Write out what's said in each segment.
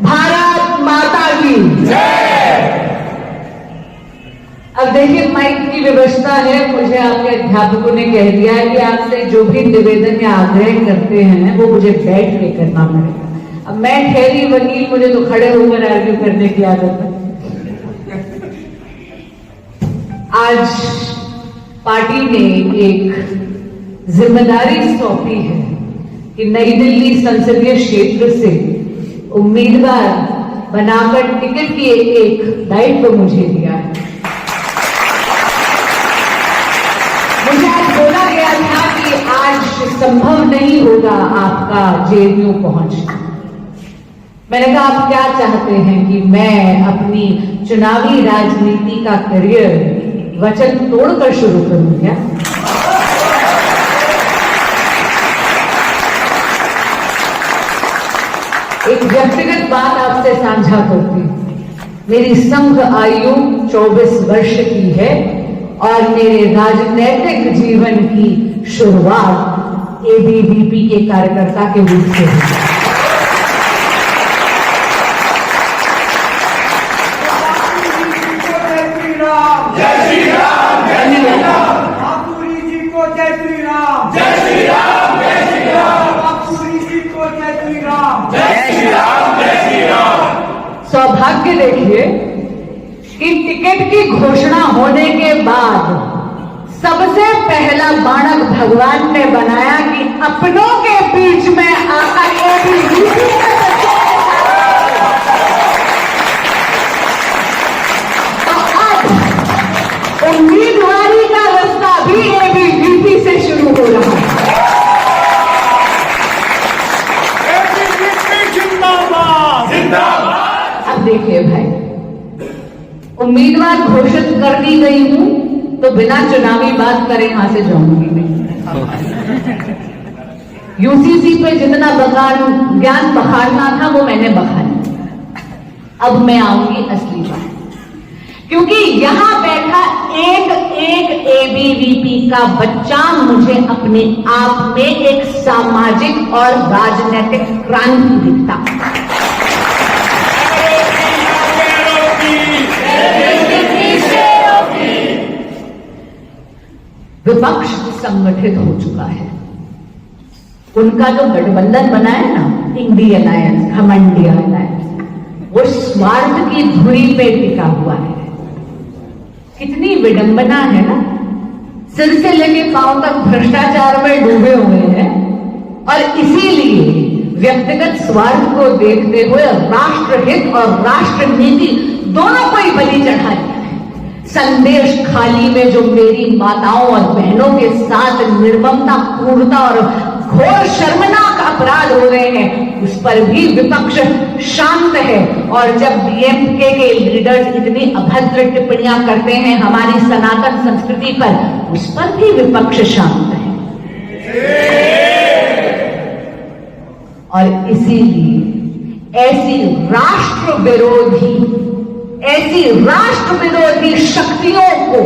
भारत माता की जय। अब देखिए, माइक की व्यवस्था है। मुझे आपके अध्यापकों ने कह दिया है कि आपसे जो भी निवेदन या आग्रह करते हैं वो मुझे बैठ के करना पड़ेगा। अब मैं ठहरी वकील, मुझे तो खड़े होकर आर्ग्यू करने की आदत है। आज पार्टी ने एक जिम्मेदारी सौंपी है कि नई दिल्ली संसदीय क्षेत्र से उम्मीदवार बनाकर टिकट की एक दायित्व मुझे दिया है। मुझे आज बोला गया था कि आज संभव नहीं होगा आपका जेएनयू पहुंचना। मैंने कहा, आप क्या चाहते हैं कि मैं अपनी चुनावी राजनीति का करियर वचन तोड़कर शुरू करूं क्या? एक व्यक्तिगत बात आपसे साझा करती हूं। मेरी संघ आयु 24 वर्ष की है और मेरे राजनीतिक जीवन की शुरुआत एबीवीपी के कार्यकर्ता के रूप से हुई। सौभाग्य देखिए कि टिकट की घोषणा होने के बाद सबसे पहला बाणक भगवान ने बनाया कि अपनों के बीच में आकर एबीवीपी उम्मीदवारी का रास्ता भी एबीवीपी से शुरू हो रहा है। अब देखिए भाई, उम्मीदवार घोषित कर दी गई हूं तो बिना चुनावी बात करे यहां से जाऊंगी नहीं। यूसीसी पे जितना ज्ञान बखारना था वो मैंने बखाना। अब मैं आऊंगी असली बात, क्योंकि यहां बैठा एक एक एबीवीपी का बच्चा मुझे अपने आप में एक सामाजिक और राजनीतिक क्रांति दिखता। विपक्ष संगठित हो चुका है। उनका जो गठबंधन बना है ना, इंडी अलायंस, घमंडी अलायंस, वो स्वार्थ की धुरी पे टिका हुआ है। कितनी विडंबना है ना, सिर से लेके पांव तक भ्रष्टाचार में डूबे हुए हैं और इसीलिए व्यक्तिगत स्वार्थ को देखते हुए राष्ट्रहित और राष्ट्र नीति दोनों को ही बलि चढ़ा दिया है। संदेश खाली में जो मेरी माताओं और बहनों के साथ निर्ममता, क्रूरता और घोर शर्मनाक अपराध हो रहे हैं, उस पर भी विपक्ष शांत है। और जब डीएमके के लीडर्स इतनी अभद्र टिप्पणियां करते हैं हमारी सनातन संस्कृति पर, उस पर भी विपक्ष शांत है। और इसीलिए ऐसी राष्ट्र विरोधी शक्तियों को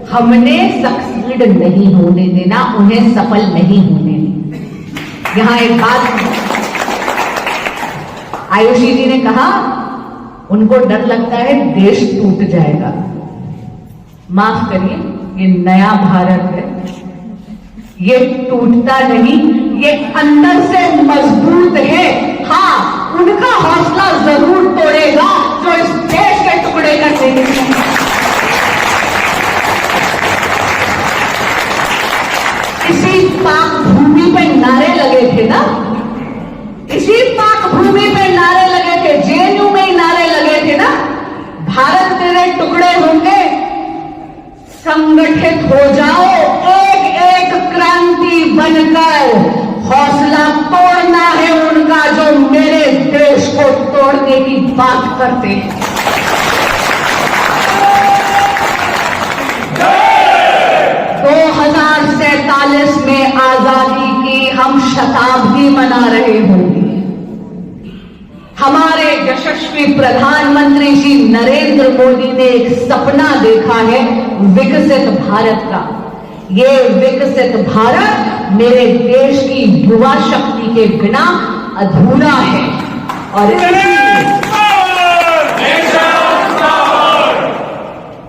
हमने सक्सीड नहीं होने देना, उन्हें सफल नहीं होने देना। यहां एक बात आयुषी जी ने कहा, उनको डर लगता है देश टूट जाएगा। माफ करिए, ये नया भारत है, ये टूटता नहीं, ये अंदर से मजबूत है। हाँ, उनका हौसला जरूर तोड़ेगा जो इस देश के टुकड़े कर देंगे। इसी पाक भूमि पे नारे लगे थे ना, इसी पाक भूमि पे नारे लगे थे, जेएनयू में ही नारे लगे थे ना, भारत तेरे टुकड़े होंगे, संगठित हो जाओ, एक एक क्रांति बनकर। हौसला तोड़ना है उनका जो मेरे देश को तोड़ने की बात करते हैं। 2047 में आजादी की हम शताब्दी मना रहे होंगे। हमारे यशस्वी प्रधानमंत्री श्री नरेंद्र मोदी ने एक सपना देखा है विकसित भारत का। ये विकसित भारत मेरे देश की युवा शक्ति के बिना अधूरा है और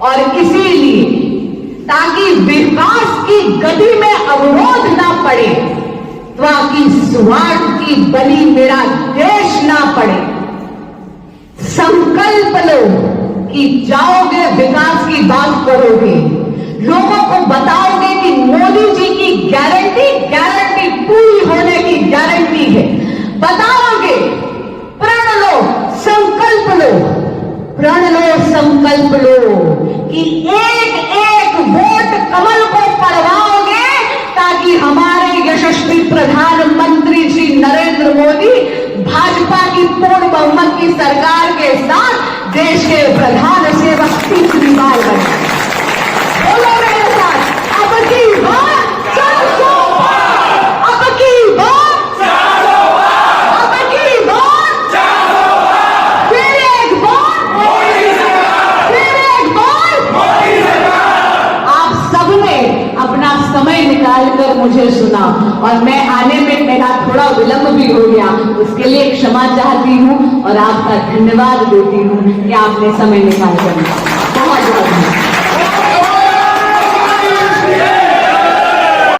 और इसीलिए ताकि विकास की गति में अवरोध ना पड़े, ताकि स्वार्थ की बलि मेरा देश ना पड़े, संकल्प लो कि जाओगे, विकास की बात करोगे, लोगों को बताओगे कि मोदी जी की गारंटी पूरी होने की गारंटी है, बताओगे, प्रण लो, संकल्प लो, प्रण लो, संकल्प लो कि एक एक वोट कमल को पड़वाओगे, ताकि हमारे यशस्वी प्रधानमंत्री श्री नरेंद्र मोदी भाजपा की पूर्ण बहुमत की सरकार के साथ देश के प्रधान सेवक तीसरी बार बने। बोलो मेरे साथ, अब की बार 400 पार, अब की बार 400 पार, अब की बार 400 पार, फिर एक बार मोदी सरकार, फिर एक बार मोदी सरकार। आप सबने अपना समय निकालकर मुझे सुना और मैं आने में मेरा थोड़ा विलंब भी हो गया, उसके लिए क्षमा चाहती हूं और आपका धन्यवाद देती हूं कि आपने समय निकालकर। बहुत बहुत धन्यवाद।